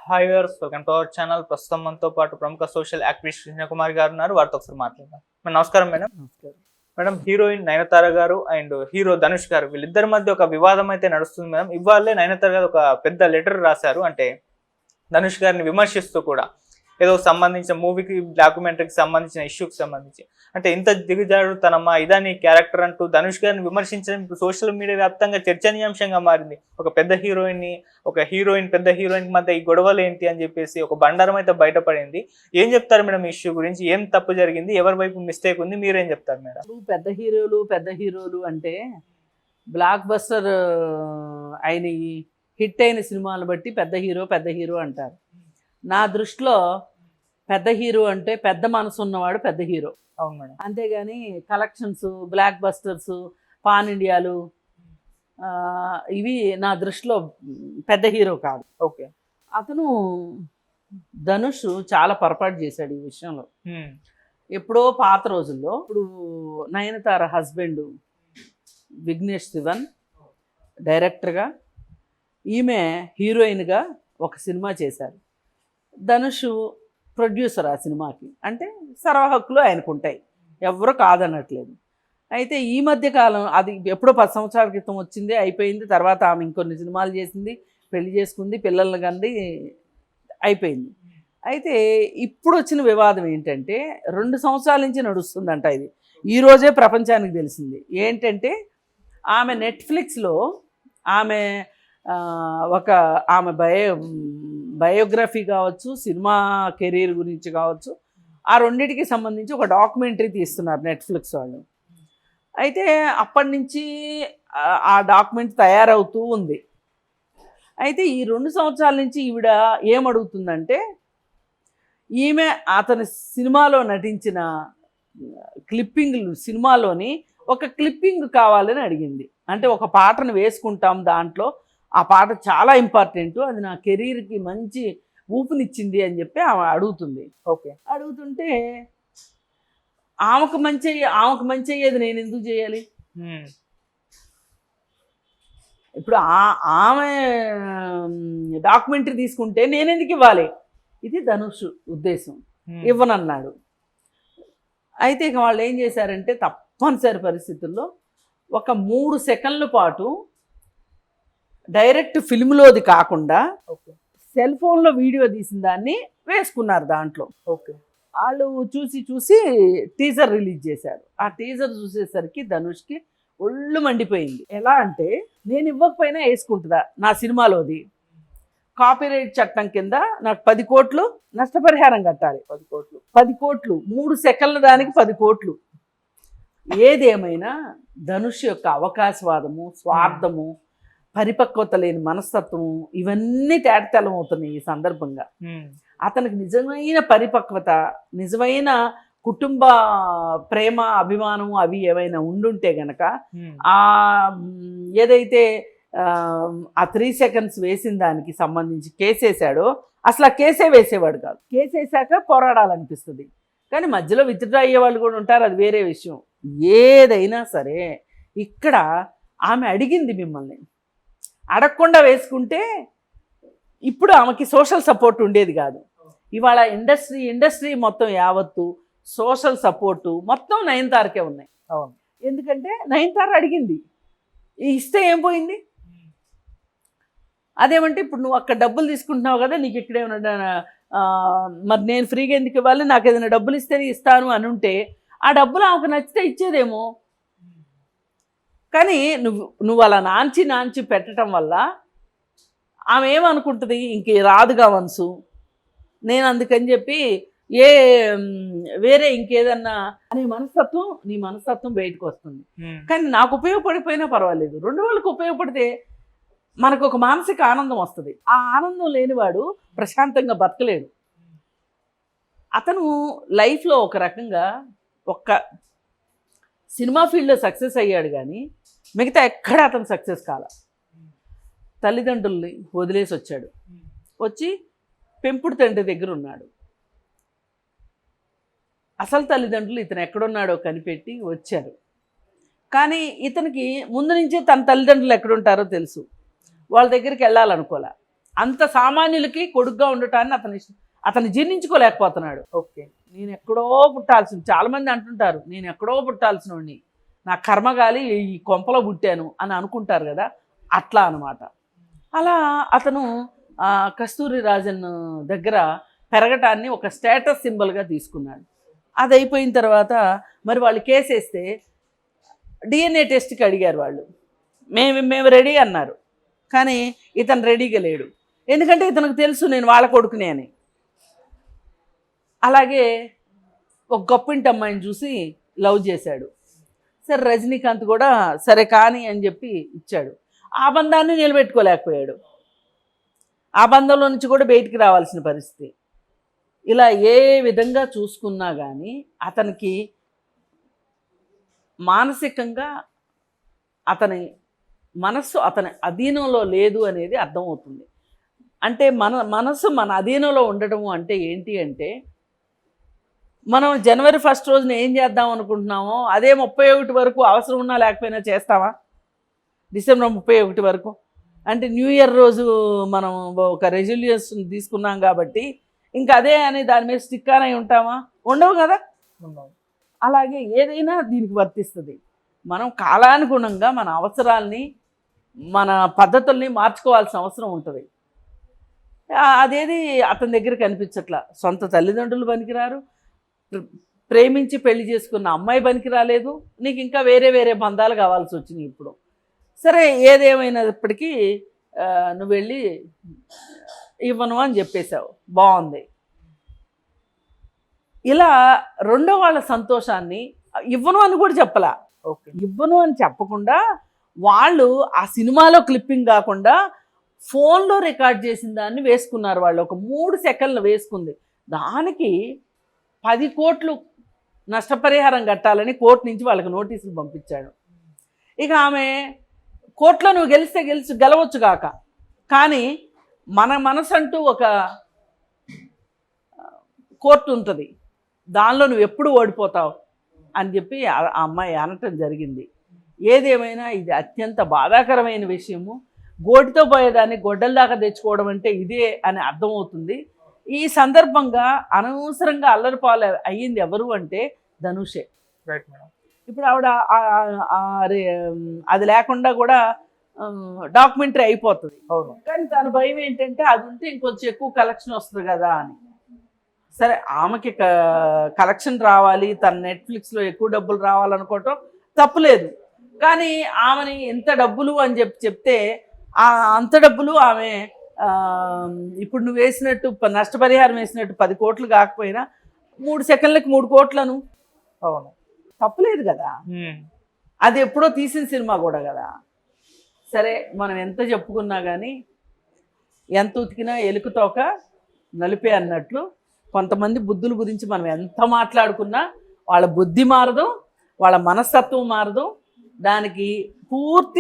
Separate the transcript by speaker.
Speaker 1: Hi viewers, welcome to our channel. ప్రస్తుతం మనతో పాటు ప్రముఖ సోషల్ యాక్టివిస్ట్ కృష్ణ కుమార్ గారు ఉన్నారు. వారితో ఒకసారి మాట్లాడదాం. నమస్కారం మేడం.
Speaker 2: నమస్కారం.
Speaker 1: మేడం, హీరోయిన్ నయనతార గారు అండ్ హీరో ధనుష్ గారు వీళ్ళిద్దరి మధ్య ఒక వివాదం అయితే నడుస్తుంది మేడం. ఇవాళే నయనతార గారు ఒక పెద్ద లెటర్ రాశారు. అంటే ధనుష్ గారిని విమర్శిస్తూ కూడా ఏదో సంబంధించిన మూవీకి, డాక్యుమెంటరీకి సంబంధించిన ఇష్యూకి సంబంధించి అంటే ఇంత దిగజారుతనమా ఇదని క్యారెక్టర్ అంటూ ధనుష్ గారిని విమర్శించడం ఇప్పుడు సోషల్ మీడియా వ్యాప్తంగా చర్చనీయాంశంగా మారింది. ఒక పెద్ద హీరోయిన్ పెద్ద హీరోయిన్ మధ్య ఈ గొడవలు ఏంటి అని చెప్పేసి ఒక బండారం అయితే బయటపడింది. ఏం చెప్తారు మేడం ఈ ఇష్యూ గురించి? ఏం తప్పు జరిగింది? ఎవరి వైపు మిస్టేక్ ఉంది? మీరేం చెప్తారు మేడం?
Speaker 2: పెద్ద హీరోలు అంటే బ్లాక్ బస్టర్ అయిన హిట్ అయిన సినిమాలు బట్టి పెద్ద హీరో అంటారు. నా దృష్టిలో పెద్ద హీరో అంటే పెద్ద మనసు ఉన్నవాడు పెద్ద హీరో.
Speaker 1: అవును మేడం.
Speaker 2: అంతేగాని కలెక్షన్స్, బ్లాక్ బస్టర్స్, పాన్ ఇండియాలు ఇవి నా దృష్టిలో పెద్ద హీరో కాదు.
Speaker 1: ఓకే.
Speaker 2: అతను ధనుష్ చాలా పొరపాటు చేశాడు ఈ విషయంలో. ఎప్పుడో పాత రోజుల్లో, ఇప్పుడు నయనతార హస్బెండ్ విఘ్నేష్ శివన్ డైరెక్టర్గా, ఈమె హీరోయిన్గా ఒక సినిమా చేశారు. ధనుష్ ప్రొడ్యూసర్ ఆ సినిమాకి. అంటే సర్వ హక్కులు ఆయనకు ఉంటాయి, ఎవరు కాదనట్లేదు. అయితే ఈ మధ్య కాలం, అది ఎప్పుడో 10 సంవత్సరాల క్రితం వచ్చింది, అయిపోయింది. తర్వాత ఆమె ఇంకొన్ని సినిమాలు చేసింది, పెళ్లి చేసుకుంది, పిల్లల్ని కంది, అయిపోయింది. అయితే ఇప్పుడు వచ్చిన వివాదం ఏంటంటే 2 సంవత్సరాల నుంచి నడుస్తుందంట ఇది. ఈరోజే ప్రపంచానికి తెలిసింది. ఏంటంటే ఆమె నెట్ఫ్లిక్స్లో ఆమె ఆమె బయోగ్రఫీ కావచ్చు, సినిమా కెరీర్ గురించి కావచ్చు, ఆ రెండింటికి సంబంధించి ఒక డాక్యుమెంటరీ తీస్తున్నారు నెట్ఫ్లిక్స్ వాళ్ళు. అయితే అప్పటి నుంచి ఆ డాక్యుమెంట్ తయారవుతూ ఉంది. అయితే ఈ 2 సంవత్సరాల నుంచి ఈవిడ ఏమడుగుతుందంటే, ఈమె అతని సినిమాలో నటించిన సినిమాలోని ఒక క్లిప్పింగ్ కావాలని అడిగింది. అంటే ఒక పాటను వేసుకుంటాం, దాంట్లో ఆ పాట చాలా ఇంపార్టెంట్, అది నా కెరీర్కి మంచి ఊపునిచ్చింది అని చెప్పి ఆమె అడుగుతుంది.
Speaker 1: ఓకే.
Speaker 2: అడుగుతుంటే ఆమెకు మంచి అయ్యేది నేను ఎందుకు చేయాలి? ఇప్పుడు ఆమె డాక్యుమెంటరీ తీసుకుంటే నేను ఎందుకు ఇవ్వాలి? ఇది ధనుష్ ఉద్దేశం. ఇవ్వనన్నాడు. అయితే ఇక వాళ్ళు ఏం చేశారంటే, తప్పనిసరి పరిస్థితుల్లో ఒక 3 సెకండ్ల పాటు డైరెక్ట్ ఫిల్మ్లోది కాకుండా సెల్ ఫోన్లో వీడియో తీసిన దాన్ని వేసుకున్నారు దాంట్లో.
Speaker 1: ఓకే.
Speaker 2: వాళ్ళు చూసి టీజర్ రిలీజ్ చేశారు. ఆ టీజర్ చూసేసరికి ధనుష్కి ఒళ్ళు మండిపోయింది. ఎలా అంటే, నేను ఇవ్వకపోయినా వేసుకుంటుందా నా సినిమాలోది? కాపీరైట్ చట్టం కింద నాకు 10 కోట్లు నష్టపరిహారం కట్టాలి. 10 కోట్లు 3 సెకండ్ల దానికి 10 కోట్లు. ఏదేమైనా ధనుష్ యొక్క అవకాశవాదము, స్వార్థము, పరిపక్వత లేని మనస్తత్వము, ఇవన్నీ తేటతెల్లం అవుతున్నాయి ఈ సందర్భంగా. అతనికి నిజమైన పరిపక్వత, నిజమైన కుటుంబ ప్రేమ, అభిమానం అవి ఏమైనా ఉండుంటే గనక ఏదైతే ఆ 3 సెకండ్స్ వేసిన దానికి సంబంధించి కేసేసాడో, అసలు ఆ కేసే వేసేవాడు కాదు. కేసేసాక పోరాడాలనిపిస్తుంది. కానీ మధ్యలో విత్డ్రా అయ్యే వాళ్ళు కూడా ఉంటారు, అది వేరే విషయం. ఏదైనా సరే ఇక్కడ ఆమె అడిగింది మిమ్మల్ని, అడగకుండా వేసుకుంటే ఇప్పుడు ఆమెకి సోషల్ సపోర్ట్ ఉండేది కాదు. ఇవాళ ఇండస్ట్రీ మొత్తం యావత్తు సోషల్ సపోర్టు మొత్తం నయనతారకే ఉన్నాయి.
Speaker 1: అవును.
Speaker 2: ఎందుకంటే నయనతార అడిగింది, ఇస్తే ఏం పోయింది? అదేమంటే, ఇప్పుడు నువ్వు అక్కడ డబ్బులు తీసుకుంటున్నావు కదా, నీకు ఇక్కడేమన్నా మరి నేను ఫ్రీగా ఎందుకు ఇవ్వాలి? నాకు ఏదైనా డబ్బులు ఇస్తే ఇస్తాను అని ఉంటే, ఆ డబ్బులు ఆమెకు నచ్చితే ఇచ్చేదేమో. కానీ నువ్వు అలా నాంచి పెట్టడం వల్ల ఆమె ఏమనుకుంటుంది, ఇంక రాదుగా వన్సు, నేను అందుకని చెప్పి వేరే ఇంకేదన్నా అనే నీ మనస్తత్వం బయటకు వస్తుంది. కానీ నాకు ఉపయోగపడిపోయినా పర్వాలేదు, 2 వాళ్ళకి ఉపయోగపడితే మనకు ఒక మానసిక ఆనందం వస్తుంది. ఆ ఆనందం లేనివాడు ప్రశాంతంగా బతకలేడు. అతను లైఫ్లో ఒక రకంగా సినిమా ఫీల్డ్లో సక్సెస్ అయ్యాడు, కానీ మిగతా ఎక్కడ అతను సక్సెస్ కాల. తల్లిదండ్రుల్ని వదిలేసి వచ్చాడు, వచ్చి పెంపుడు తండ్రి దగ్గర ఉన్నాడు. అసలు తల్లిదండ్రులు ఇతను ఎక్కడున్నాడో కనిపెట్టి వచ్చారు. కానీ ఇతనికి ముందు నుంచే తన తల్లిదండ్రులు ఎక్కడుంటారో తెలుసు. వాళ్ళ దగ్గరికి వెళ్ళాలనుకోలే. అంత సామాన్యులకి కొడుకుగా ఉండటాన్ని అతను జీర్ణించుకోలేకపోతున్నాడు.
Speaker 1: ఓకే.
Speaker 2: నేను ఎక్కడో పుట్టాల్సిన, చాలామంది అంటుంటారు నేను ఎక్కడో పుట్టాల్సిన వాడిని, నా కర్మగాలి ఈ కొంపలో పుట్టాను అని అనుకుంటారు కదా, అట్లా అనమాట. అలా అతను కస్తూరి రాజన్ దగ్గర పెరగటాన్ని ఒక స్టేటస్ సింబల్గా తీసుకున్నాడు. అది అయిపోయిన తర్వాత మరి వాళ్ళు కేసు వేస్తే డిఎన్ఏ టెస్ట్కి అడిగారు వాళ్ళు. మేము రెడీ అన్నారు, కానీ ఇతను రెడీగా లేడు. ఎందుకంటే ఇతనికి తెలుసు నేను వాళ్ళ కొడుకునే అని. అలాగే ఒక గొప్పింటి అమ్మాయిని చూసి లవ్ చేశాడు. సరే రజనీకాంత్ కూడా సరే కానీ అని చెప్పి ఇచ్చాడు. ఆ బంధాన్ని నిలబెట్టుకోలేకపోయాడు. ఆ బంధంలో నుంచి కూడా బయటికి రావాల్సిన పరిస్థితి. ఇలా ఏ విధంగా చూసుకున్నా కానీ అతనికి మానసికంగా అతని మనస్సు అతని అధీనంలో లేదు అనేది అర్థమవుతుంది. అంటే మనస్సు మన అధీనంలో ఉండటము అంటే ఏంటి అంటే, మనం జనవరి 1 రోజున ఏం చేద్దాం అనుకుంటున్నామో అదే 31 వరకు అవసరం ఉన్నా లేకపోయినా చేస్తామా? డిసెంబర్ 31 వరకు అంటే న్యూ ఇయర్ రోజు మనం ఒక రెజల్యూషన్ తీసుకున్నాం కాబట్టి ఇంకా అదే అని దాని మీద స్టిక్ అని ఉంటామా? ఉండవు కదా. అలాగే ఏదైనా దీనికి వర్తిస్తుంది. మనం కాలానుగుణంగా మన అవసరాల్ని మన పద్ధతుల్ని మార్చుకోవాల్సిన అవసరం ఉంటుంది. అదేది అతని దగ్గర కనిపించట్లా. సొంత తల్లిదండ్రులు పనికిరారు, ప్రేమించి పెళ్లి చేసుకున్న అమ్మాయి పనికి రాలేదు, నీకు ఇంకా వేరే వేరే బంధాలు కావాల్సి వచ్చినాయి ఇప్పుడు. సరే ఏదేమైనప్పటికీ నువ్వు వెళ్ళి ఇవ్వను అని చెప్పేశావు, బాగుంది. ఇలా రెండో వాళ్ళ సంతోషాన్ని ఇవ్వను అని కూడా చెప్పలా.
Speaker 1: ఓకే.
Speaker 2: ఇవ్వను అని చెప్పకుండా వాళ్ళు ఆ సినిమాలో క్లిప్పింగ్ కాకుండా ఫోన్లో రికార్డ్ చేసిన దాన్ని వేసుకున్నారు. వాళ్ళు ఒక 3 సెకండ్లు వేసుకుంది. దానికి 10 కోట్లు నష్టపరిహారం కట్టాలని కోర్టు నుంచి వాళ్ళకి నోటీసులు పంపించాడు. ఇక ఆమె కోర్టులో నువ్వు గెలవచ్చు కాక, కానీ మన మనసు అంటూ ఒక కోర్టు ఉంటుంది, దానిలో నువ్వు ఎప్పుడు ఓడిపోతావు అని చెప్పి ఆ అమ్మాయి అనటం జరిగింది. ఏదేమైనా ఇది అత్యంత బాధాకరమైన విషయము. గోటితో పోయేదాన్ని గొడ్డల దాకా తెచ్చుకోవడం అంటే ఇదే అని అర్థమవుతుంది. ఈ సందర్భంగా అనవసరంగా అల్లరిపాలు అయ్యింది ఎవరు అంటే ధనుషే.
Speaker 1: Right madam.
Speaker 2: ఇప్పుడు ఆవిడ అది లేకుండా కూడా డాక్యుమెంటరీ అయిపోతుంది.
Speaker 1: అవును.
Speaker 2: కానీ తన భయం ఏంటంటే అది ఉంటే ఇంకొంచెం ఎక్కువ కలెక్షన్ వస్తుంది కదా అని. సరే ఆమెకి కలెక్షన్ రావాలి, తన నెట్ఫ్లిక్స్లో ఎక్కువ డబ్బులు రావాలనుకోవటం తప్పులేదు. కానీ ఆమెని ఎంత డబ్బులు అని చెప్తే అంత డబ్బులు ఆమె ఇప్పుడు నువ్వు వేసినట్టు నష్టపరిహారం వేసినట్టు 10 కోట్లు కాకపోయినా 3 సెకండ్లకి 3 కోట్లను.
Speaker 1: అవును,
Speaker 2: తప్పులేదు కదా. అది ఎప్పుడో తీసిన సినిమా కూడా కదా. సరే మనం ఎంత చెప్పుకున్నా కానీ ఎంత ఉతికినా ఎలుకతోక నలిపే అన్నట్లు కొంతమంది బుద్ధుల గురించి మనం ఎంత మాట్లాడుకున్నా వాళ్ళ బుద్ధి మారదు, వాళ్ళ మనస్తత్వం మారదు. దానికి పూర్తి